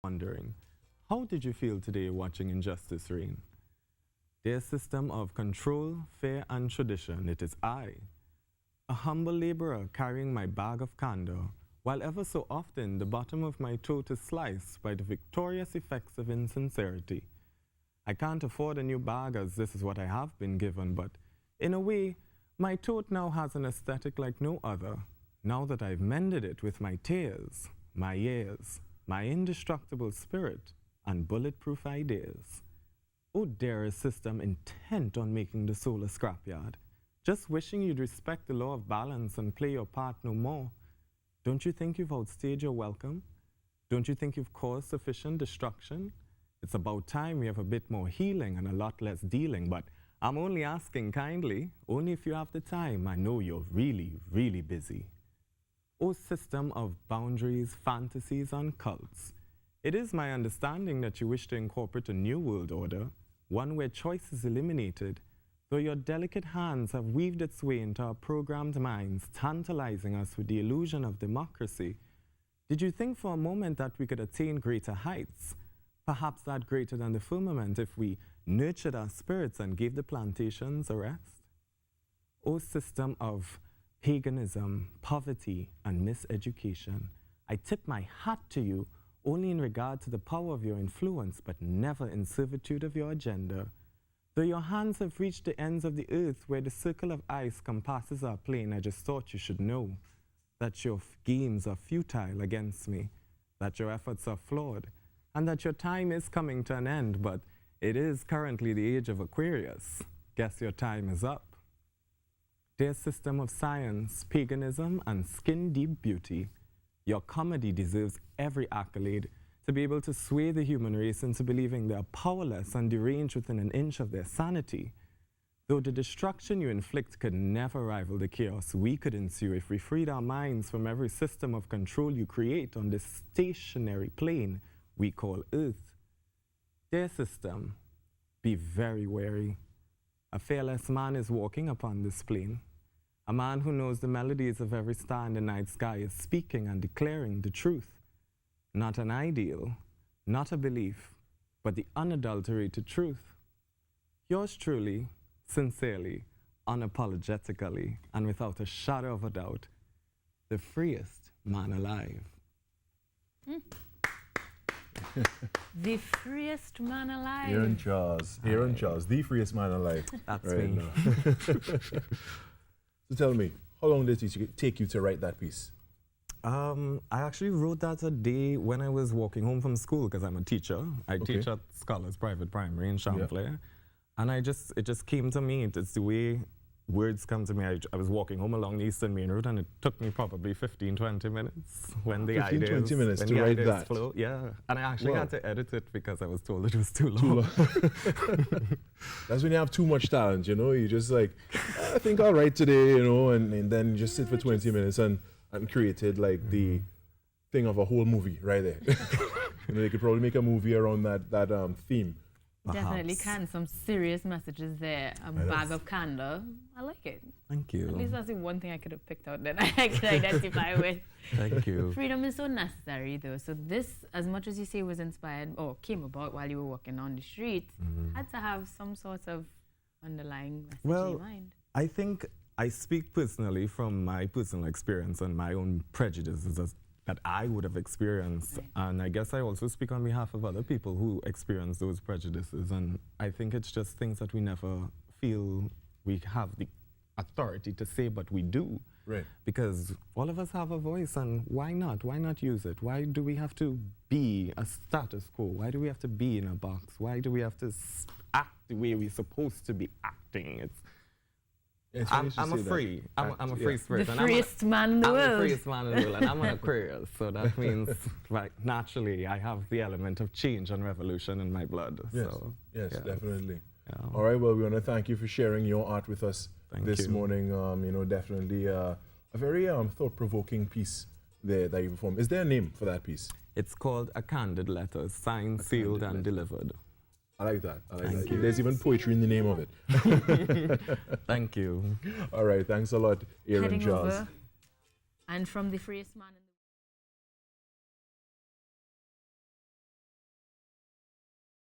wondering, how did you feel today watching injustice reign? Their system of control, fear, and tradition, it is I, a humble laborer carrying my bag of candor, while ever so often the bottom of my throat is sliced by the victorious effects of insincerity. I can't afford a new bag as this is what I have been given, but in a way, my throat now has an aesthetic like no other, now that I've mended it with my tears, my years, my indestructible spirit, and bulletproof ideas. Oh, dearest system intent on making the soul a scrapyard, just wishing you'd respect the law of balance and play your part no more. Don't you think you've outstayed your welcome? Don't you think you've caused sufficient destruction? It's about time we have a bit more healing and a lot less dealing, but I'm only asking kindly, only if you have the time. I know you're really, really busy. O system of boundaries, fantasies, and cults, it is my understanding that you wish to incorporate a new world order, one where choice is eliminated, though your delicate hands have weaved its way into our programmed minds, tantalizing us with the illusion of democracy. Did you think for a moment that we could attain greater heights? Perhaps that greater than the firmament if we nurtured our spirits and gave the plantations a rest? O system of paganism, poverty, and miseducation, I tip my hat to you only in regard to the power of your influence, but never in servitude of your agenda. Though your hands have reached the ends of the earth where the circle of ice compasses our plane, I just thought you should know that your games are futile against me, that your efforts are flawed, and that your time is coming to an end, but it is currently the age of Aquarius. Guess your time is up. Dear system of science, paganism, and skin-deep beauty, your comedy deserves every accolade to be able to sway the human race into believing they are powerless and deranged within an inch of their sanity. Though the destruction you inflict could never rival the chaos we could ensue if we freed our minds from every system of control you create on this stationary plane we call Earth. Dear system, be very wary. A fearless man is walking upon this plane. A man who knows the melodies of every star in the night sky is speaking and declaring the truth. Not an ideal, not a belief, but the unadulterated truth. Yours truly, sincerely, unapologetically, and without a shadow of a doubt, the freest man alive. The freest man alive. Aaron Charles. Aaron Charles, the freest man alive. That's right me. now. So tell me, how long did it take you to write that piece? I actually wrote that a day when I was walking home from school because I'm a teacher. I teach at Scholars Private Primary in Champlain. And it just came to me. It's the way words come to me. I was walking home along the Eastern Main Road and it took me probably 15, 20 minutes when the 15, ideas, 20 minutes when to the write ideas that. flow. Yeah, and I actually Wow. had to edit it because I was told it was too long. That's when you have too much talent, you know? You just like, I think I'll write today, you know, and then you just sit for 20 minutes and created like the thing of a whole movie right there. You know, you could probably make a movie around that theme. Definitely Perhaps. can. Some serious messages there. A bag of candor. I like it. Thank you. At least that's the one thing I could have picked out that I could identify with. Thank you. Freedom is so necessary, though. So this, as much as you say was inspired or came about while you were walking on the street, had to have some sort of underlying message in Well, your mind. I think I speak personally from my personal experience and my own prejudices that I would have experienced. Right. And I guess I also speak on behalf of other people who experience those prejudices. And I think it's just things that we never feel we have the authority to say, but we do. Right. Because all of us have a voice, and why not? Why not use it? Why do we have to be a status quo? Why do we have to be in a box? Why do we have to act the way we're supposed to be acting? I'm a free. I'm a free spirit. The and freest man in the I'm world. the freest man in the world, and I'm an Aquarius, so that means, right, naturally, I have the element of change and revolution in my blood. Yes, So, yes, definitely. Yeah. All right, well, we want to thank you for sharing your art with us Thank this you. morning. You know, definitely a very thought-provoking piece there that you performed. Is there a name for that piece? It's called A Candid Letter, signed, sealed, and delivered. I like that. I like Thank that. you. There's even poetry in the name of it. Thank you. All right, thanks a lot, Aaron Heading Charles. over, and from the freest man in the